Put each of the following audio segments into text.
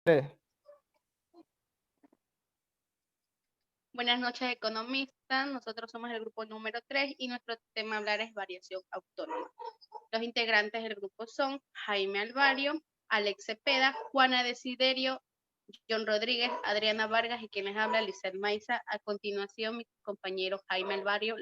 Tres. Buenas noches, economistas. Nosotros somos el grupo número 3 y nuestro tema a hablar es variación autónoma. Los integrantes del grupo son Jaime Alvario, Alex Cepeda, Juana Desiderio, John Rodríguez, Adriana Vargas y quien les habla, Lizeth Maiza. A continuación, mi compañero Jaime Alvario.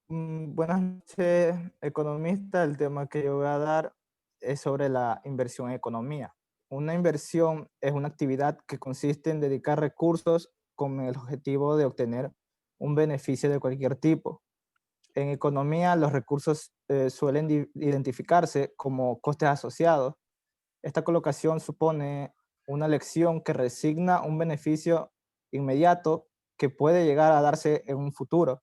Buenas noches, economista. El tema que yo voy a dar es sobre la inversión en economía. Una inversión es una actividad que consiste en dedicar recursos con el objetivo de obtener un beneficio de cualquier tipo. En economía, los recursos suelen identificarse como costes asociados. Esta colocación supone una elección que resigna un beneficio inmediato que puede llegar a darse en un futuro,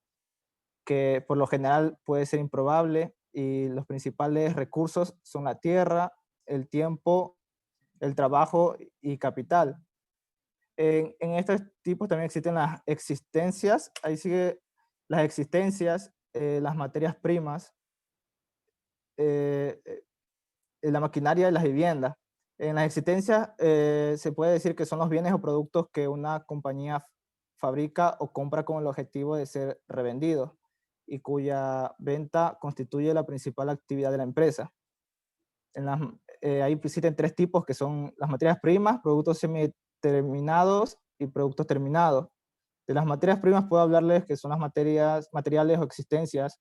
que por lo general puede ser improbable, y los principales recursos son la tierra, el tiempo, el trabajo y capital. En estos tipos también existen las existencias, ahí sigue las existencias, las materias primas, eh, eh, la maquinaria y las viviendas. En las existencias se puede decir que son los bienes o productos que una compañía fabrica o compra con el objetivo de ser revendidos y cuya venta constituye la principal actividad de la empresa. En las, ahí existen tres tipos que son las materias primas, productos semiterminados y productos terminados. De las materias primas puedo hablarles que son las materiales o existencias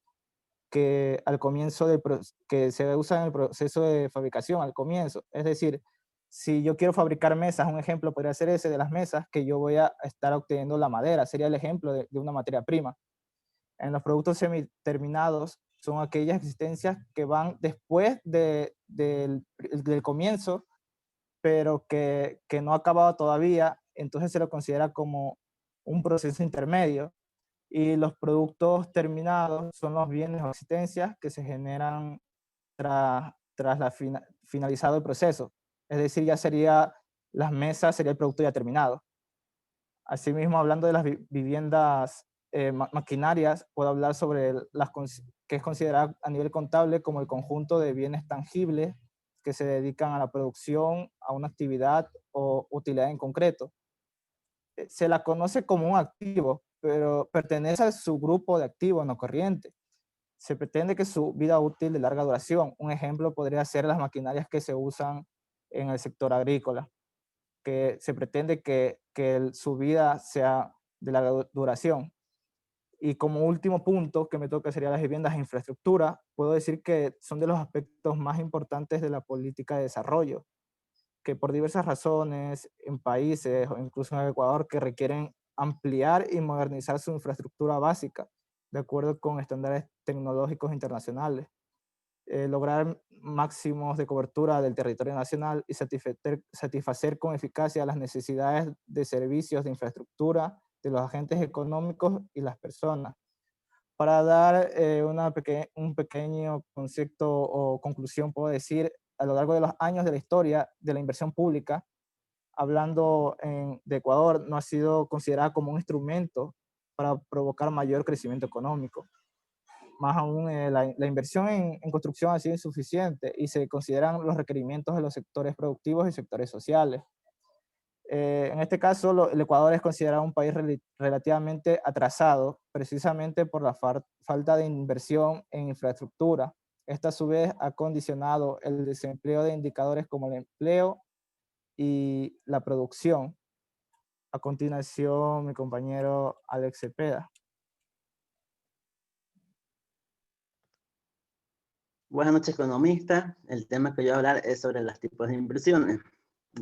que al comienzo que se usa en el proceso de fabricación, al comienzo. Es decir, si yo quiero fabricar mesas, un ejemplo podría ser ese de las mesas, que yo voy a estar obteniendo la madera, sería el ejemplo de una materia prima. En los productos semiterminados son aquellas existencias que van después del comienzo, pero que no ha acabado todavía, entonces se lo considera como un proceso intermedio. Y los productos terminados son los bienes o existencias que se generan tras finalizado el proceso. Es decir, ya sería las mesas, sería el producto ya terminado. Asimismo, hablando de las viviendas maquinarias, puedo hablar sobre que es considerada a nivel contable como el conjunto de bienes tangibles que se dedican a la producción, a una actividad o utilidad en concreto. Se la conoce como un activo, pero pertenece a su grupo de activos no corrientes. Se pretende que su vida útil de larga duración. Un ejemplo podría ser las maquinarias que se usan en el sector agrícola, que se pretende que su vida sea de larga duración. Y como último punto que me toca sería las viviendas e infraestructura, puedo decir que son de los aspectos más importantes de la política de desarrollo, que por diversas razones en países o incluso en el Ecuador que requieren ampliar y modernizar su infraestructura básica de acuerdo con estándares tecnológicos internacionales, lograr máximos de cobertura del territorio nacional y satisfacer con eficacia las necesidades de servicios de infraestructura de los agentes económicos y las personas. Para dar un pequeño concepto o conclusión, puedo decir, a lo largo de los años de la historia de la inversión pública, hablando de Ecuador, no ha sido considerada como un instrumento para provocar mayor crecimiento económico. Más aún, la inversión en construcción ha sido insuficiente y se consideran los requerimientos de los sectores productivos y sectores sociales. En este caso, el Ecuador es considerado un país relativamente atrasado, precisamente por la falta de inversión en infraestructura. Esta a su vez ha condicionado el desempleo de indicadores como el empleo y la producción. A continuación, mi compañero Alex Cepeda. Buenas noches, economista. El tema que yo voy a hablar es sobre los tipos de inversiones.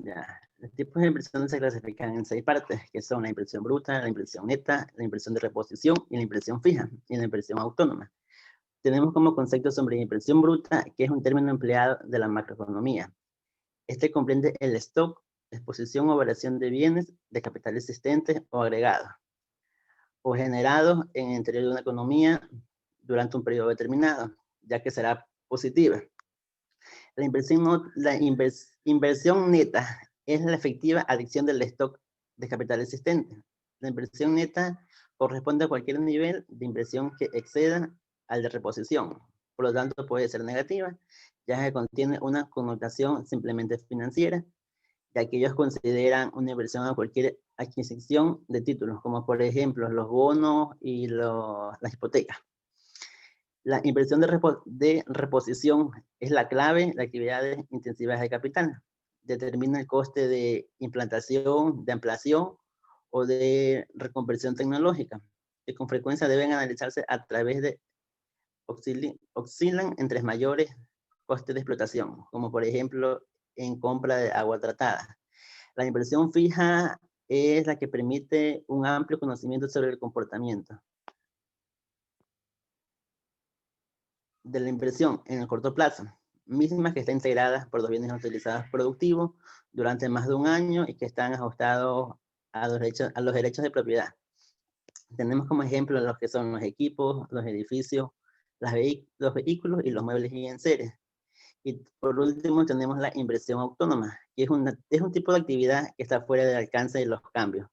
Ya. Los tipos de inversiones se clasifican en 6 partes, que son la inversión bruta, la inversión neta, la inversión de reposición y la inversión fija, y la inversión autónoma. Tenemos como concepto sobre la inversión bruta, que es un término empleado de la macroeconomía. Este comprende el stock, exposición o variación de bienes, de capital existente o agregado, o generados en el interior de una economía durante un periodo determinado, ya que será positiva. Inversión neta es la efectiva adición del stock de capital existente. La inversión neta corresponde a cualquier nivel de inversión que exceda al de reposición. Por lo tanto, puede ser negativa, ya que contiene una connotación simplemente financiera, ya que ellos consideran una inversión a cualquier adquisición de títulos, como por ejemplo los bonos y las hipotecas. La inversión de reposición es la clave de actividades intensivas de capital. Determina el coste de implantación, de ampliación o de reconversión tecnológica, que con frecuencia deben analizarse a través de oscilan entre mayores costes de explotación, como por ejemplo en compra de agua tratada. La inversión fija es la que permite un amplio conocimiento sobre el comportamiento de la inversión en el corto plazo, misma que está integrada por los bienes utilizados productivos durante más de un año y que están ajustados a los derechos de propiedad. Tenemos como ejemplo los que son los equipos, los edificios, los vehículos y los muebles y enseres. Y por último tenemos la inversión autónoma, que es un tipo de actividad que está fuera del alcance de los cambios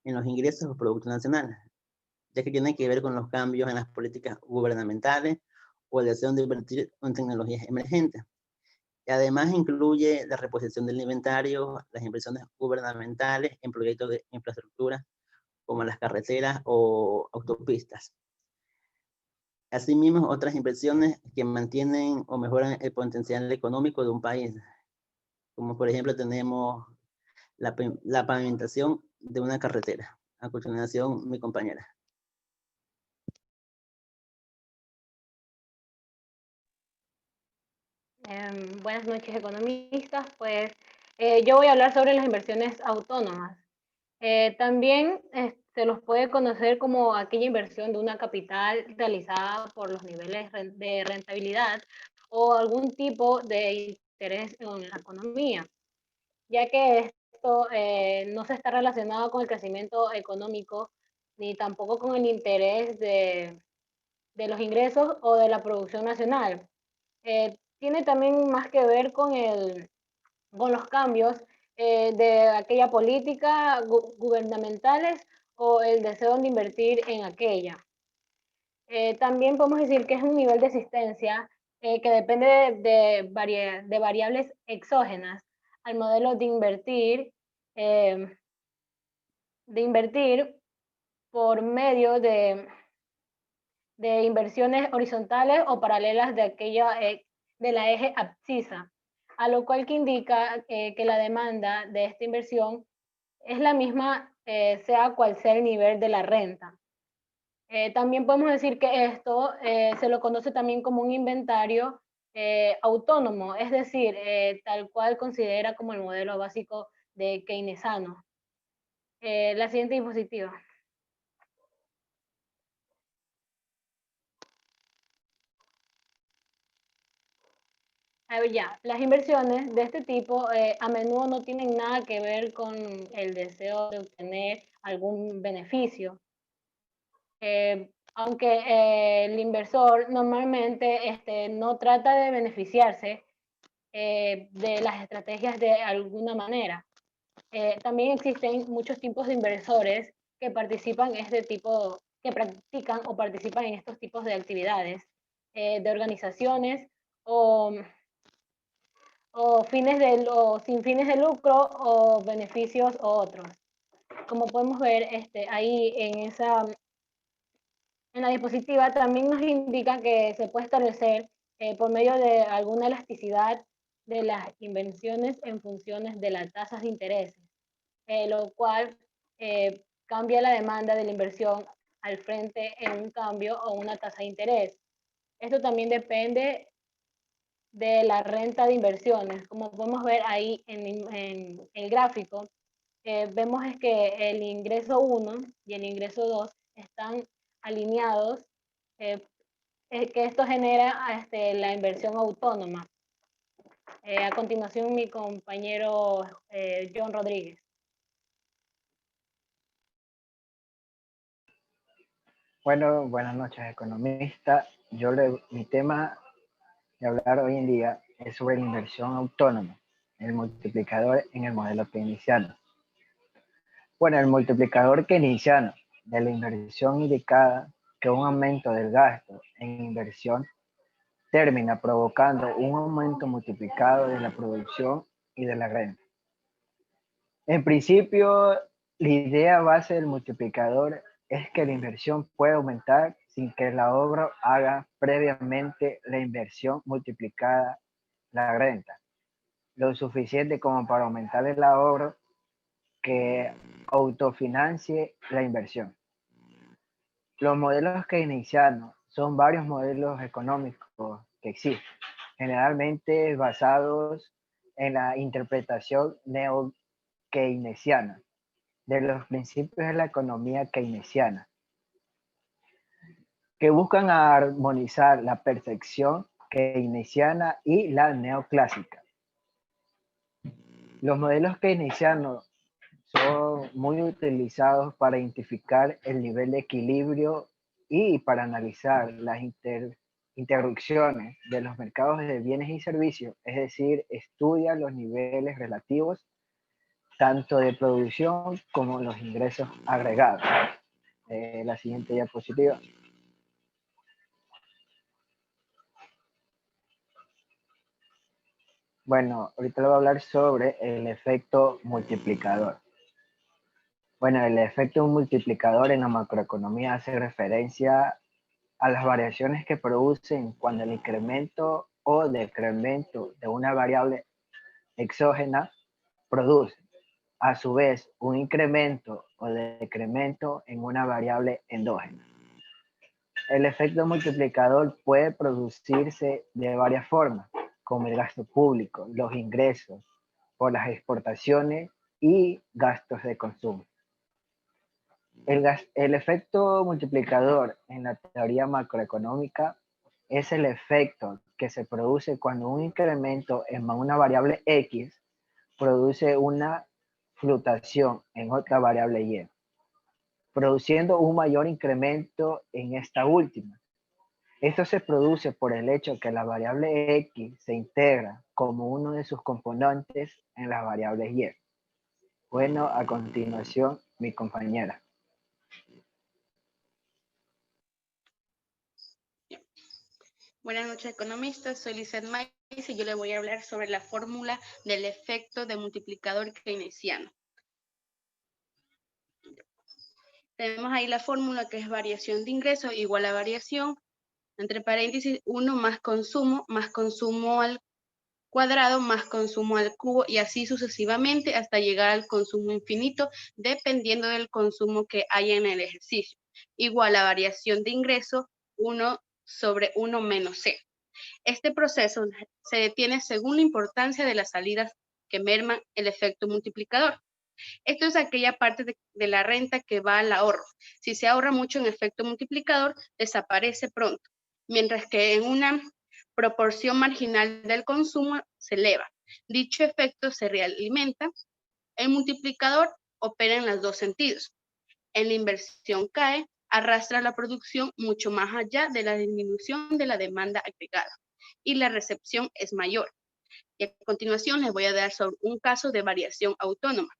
en los ingresos o producto nacional, ya que tiene que ver con los cambios en las políticas gubernamentales o el deseo de invertir en tecnologías emergentes. Y además incluye la reposición del inventario, las inversiones gubernamentales en proyectos de infraestructura como las carreteras o autopistas. Asimismo, otras inversiones que mantienen o mejoran el potencial económico de un país, como por ejemplo tenemos la pavimentación de una carretera. A continuación, mi compañera. Buenas noches, economistas. Pues yo voy a hablar sobre las inversiones autónomas. También se los puede conocer como aquella inversión de una capital realizada por los niveles de rentabilidad o algún tipo de interés en la economía, ya que esto no se está relacionado con el crecimiento económico ni tampoco con el interés de los ingresos o de la producción nacional. Tiene también más que ver con los cambios de aquella política gubernamentales o el deseo de invertir en aquella. También podemos decir que es un nivel de existencia que depende de variables exógenas al modelo de invertir por medio de inversiones horizontales o paralelas de la eje abscisa, a lo cual que indica que la demanda de esta inversión es la misma, sea cual sea el nivel de la renta. También podemos decir que esto se lo conoce también como un inventario autónomo, es decir, tal cual considera como el modelo básico de keynesiano. La siguiente diapositiva. A ver, ya, las inversiones de este tipo a menudo no tienen nada que ver con el deseo de obtener algún beneficio. Aunque el inversor normalmente no trata de beneficiarse de las estrategias de alguna manera. También existen muchos tipos de inversores que participan que practican o participan en estos tipos de actividades, de organizaciones o sin fines de lucro o beneficios o otros. Como podemos ver ahí en la diapositiva también nos indica que se puede establecer por medio de alguna elasticidad de las inversiones en funciones de las tasas de interés, lo cual cambia la demanda de la inversión al frente en un cambio o una tasa de interés. Esto también depende de la renta de inversiones. Como podemos ver ahí en el gráfico, vemos es que el ingreso 1 y el ingreso 2 están alineados, que esto genera la inversión autónoma. A continuación, mi compañero John Rodríguez. Bueno, buenas noches, economista. Mi tema de hablar hoy en día es sobre la inversión autónoma, el multiplicador en el modelo keynesiano. Bueno, el multiplicador keynesiano de la inversión indicada que un aumento del gasto en inversión termina provocando un aumento multiplicado de la producción y de la renta. En principio, la idea base del multiplicador es que la inversión puede aumentar sin que el ahorro haga previamente la inversión multiplicada la renta, lo suficiente como para aumentar el ahorro que autofinancie la inversión. Los modelos keynesianos son varios modelos económicos que existen, generalmente basados en la interpretación neo-keynesiana de los principios de la economía keynesiana, que buscan armonizar la percepción keynesiana y la neoclásica. Los modelos keynesianos son muy utilizados para identificar el nivel de equilibrio y para analizar las interrupciones de los mercados de bienes y servicios, es decir, estudia los niveles relativos tanto de producción como los ingresos agregados. La siguiente diapositiva. Bueno, ahorita le voy a hablar sobre el efecto multiplicador. Bueno, el efecto multiplicador en la macroeconomía hace referencia a las variaciones que producen cuando el incremento o decremento de una variable exógena produce, a su vez, un incremento o decremento en una variable endógena. El efecto multiplicador puede producirse de varias formas, como el gasto público, los ingresos por las exportaciones y gastos de consumo. El efecto multiplicador en la teoría macroeconómica es el efecto que se produce cuando un incremento en una variable X produce una fluctuación en otra variable Y, produciendo un mayor incremento en esta última. Esto se produce por el hecho que la variable X se integra como uno de sus componentes en las variables Y. Bueno, a continuación, mi compañera. Buenas noches, economistas. Soy Lizeth Maiz y yo le voy a hablar sobre la fórmula del efecto de multiplicador keynesiano. Tenemos ahí la fórmula que es variación de ingresos igual a variación, entre paréntesis, 1 más consumo al cuadrado más consumo al cubo y así sucesivamente hasta llegar al consumo infinito dependiendo del consumo que haya en el ejercicio. Igual a variación de ingreso 1 sobre 1 menos C. Este proceso se detiene según la importancia de las salidas que merman el efecto multiplicador. Esto es aquella parte de la renta que va al ahorro. Si se ahorra mucho en efecto multiplicador, desaparece pronto, mientras que en una proporción marginal del consumo se eleva. Dicho efecto se realimenta. El multiplicador opera en los dos sentidos. En la inversión cae, arrastra la producción mucho más allá de la disminución de la demanda agregada y la recepción es mayor. Y a continuación les voy a dar sobre un caso de variación autónoma.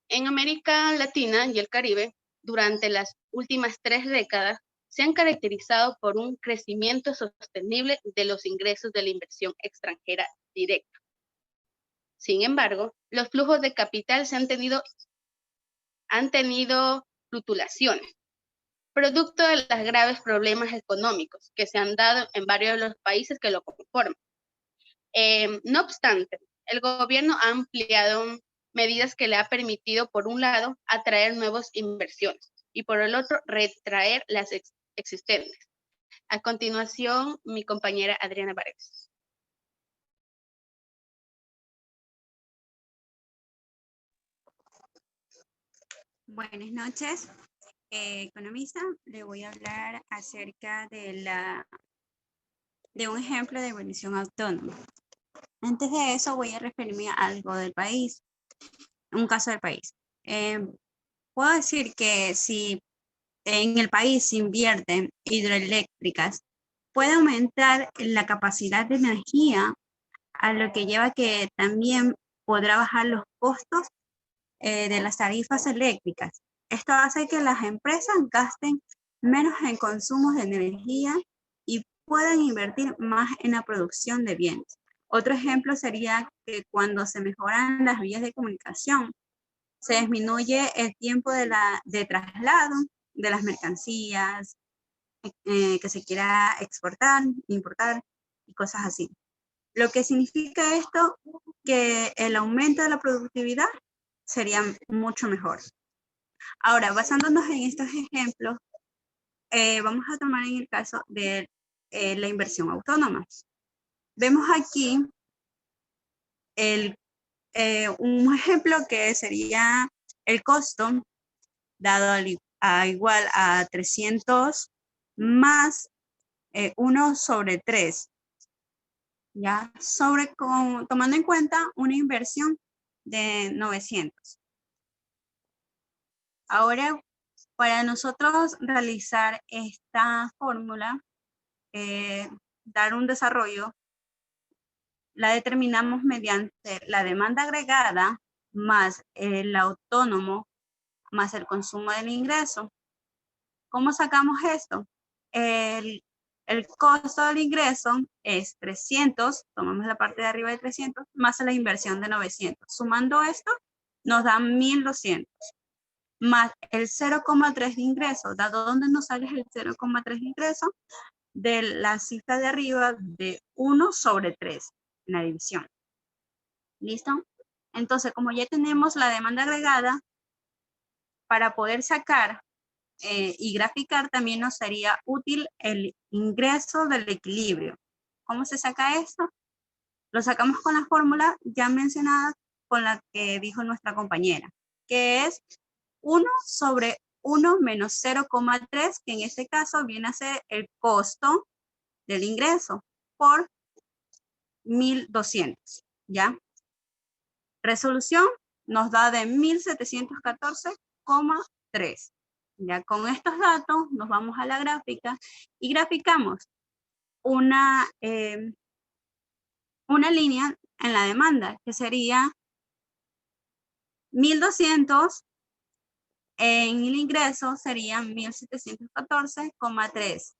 En América Latina y el Caribe, durante las últimas 3 décadas, se han caracterizado por un crecimiento sostenible de los ingresos de la inversión extranjera directa. Sin embargo, los flujos de capital han tenido fluctuaciones, producto de los graves problemas económicos que se han dado en varios de los países que lo conforman. No obstante, el gobierno ha ampliado medidas que le ha permitido, por un lado, atraer nuevas inversiones y por el otro, retraer las existentes. A continuación, mi compañera Adriana Vargas. Buenas noches, economista. Le voy a hablar acerca de un ejemplo de evolución autónoma. Antes de eso voy a referirme a algo del país, un caso del país. Puedo decir que si en el país se invierten hidroeléctricas, puede aumentar la capacidad de energía, a lo que lleva que también podrá bajar los costos de las tarifas eléctricas. Esto hace que las empresas gasten menos en consumos de energía y puedan invertir más en la producción de bienes. Otro ejemplo sería que cuando se mejoran las vías de comunicación, se disminuye el tiempo de traslado de las mercancías que se quiera exportar, importar y cosas así. Lo que significa esto, que el aumento de la productividad sería mucho mejor. Ahora, basándonos en estos ejemplos, vamos a tomar en el caso de la inversión autónoma. Vemos aquí un ejemplo que sería el costo dado igual a 300 más 1 sobre 3, ¿ya? Tomando en cuenta una inversión de 900. Ahora, para nosotros realizar esta fórmula, dar un desarrollo, la determinamos mediante la demanda agregada más el autónomo más el consumo del ingreso. ¿Cómo sacamos esto? El costo del ingreso es 300, tomamos la parte de arriba de 300, más la inversión de 900. Sumando esto, nos da 1200, más el 0,3 de ingreso. ¿Dado dónde nos sale el 0,3 de ingreso? De la cifra de arriba de 1 sobre 3 en la división. ¿Listo? Entonces, como ya tenemos la demanda agregada, para poder sacar y graficar también nos sería útil el ingreso del equilibrio. ¿Cómo se saca esto? Lo sacamos con la fórmula ya mencionada con la que dijo nuestra compañera, que es 1 sobre 1 menos 0,3, que en este caso viene a ser el costo del ingreso por 1200, ¿ya? Resolución nos da de 1714,3. Ya con estos datos nos vamos a la gráfica y graficamos una línea en la demanda que sería 1200, en el ingreso serían 1714,3.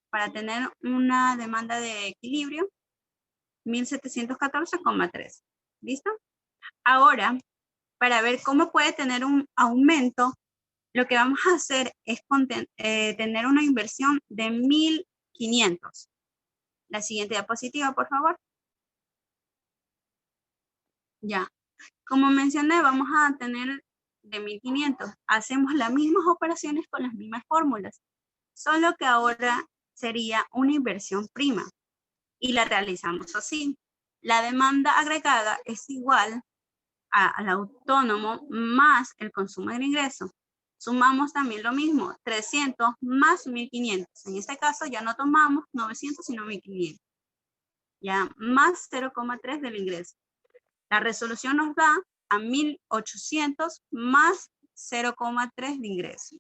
Para tener una demanda de equilibrio, 1714,3. ¿Listo? Ahora, para ver cómo puede tener un aumento, lo que vamos a hacer es tener una inversión de 1500. La siguiente diapositiva, por favor. Ya. Como mencioné, vamos a tener de 1500. Hacemos las mismas operaciones con las mismas fórmulas, solo que ahora sería una inversión prima y la realizamos así. La demanda agregada es igual al autónomo más el consumo del ingreso. Sumamos también lo mismo, 300 más 1500. En este caso ya no tomamos 900, sino 1500. Ya, más 0,3 del ingreso. La resolución nos da a 1800 más 0,3 de ingreso.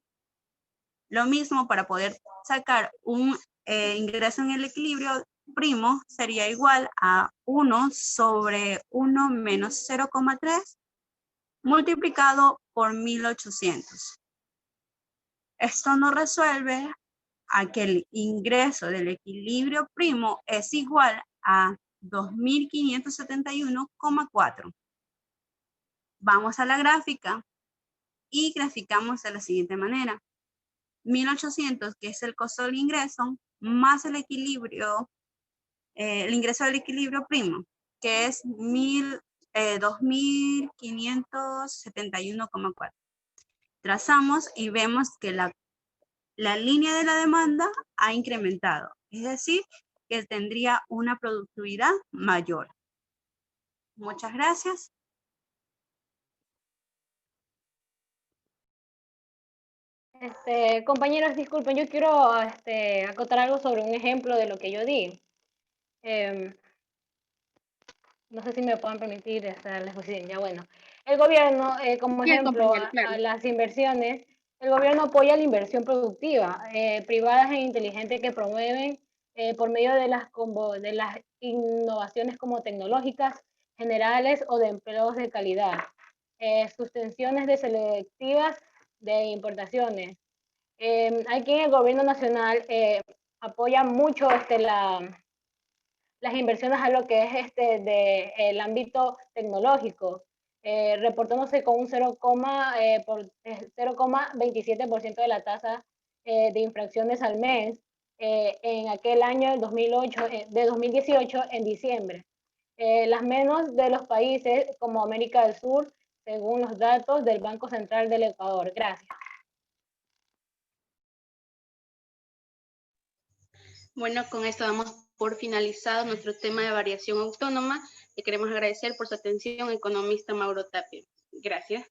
Lo mismo para poder sacar un ingreso en el equilibrio primo sería igual a 1 sobre 1 menos 0,3 multiplicado por 1800. Esto nos resuelve a que el ingreso del equilibrio primo es igual a 2571,4. Vamos a la gráfica y graficamos de la siguiente manera. 1800, que es el costo del ingreso, más el equilibrio, el ingreso del equilibrio primo, que es 2571,4. Trazamos y vemos que la línea de la demanda ha incrementado, es decir, que tendría una productividad mayor. Muchas gracias. Compañeros, disculpen, yo quiero acotar algo sobre un ejemplo de lo que yo di. No sé si me pueden permitir la exposición. Ya bueno, el gobierno, como Bien, ejemplo compañero, claro. a las inversiones, el gobierno apoya la inversión productiva, privadas e inteligentes que promueven por medio de las innovaciones como tecnológicas, generales o de empleos de calidad, suspensiones de selectivas de importaciones. Aquí en el gobierno nacional apoya mucho las inversiones a lo que es el ámbito tecnológico, reportándose con un 0,27% de la tasa de infracciones al mes en aquel año del 2018 en diciembre. Las menos de los países como América del Sur, según los datos del Banco Central del Ecuador. Gracias. Bueno, con esto damos por finalizado nuestro tema de variación autónoma. Le queremos agradecer por su atención, economista Mauro Tapia. Gracias.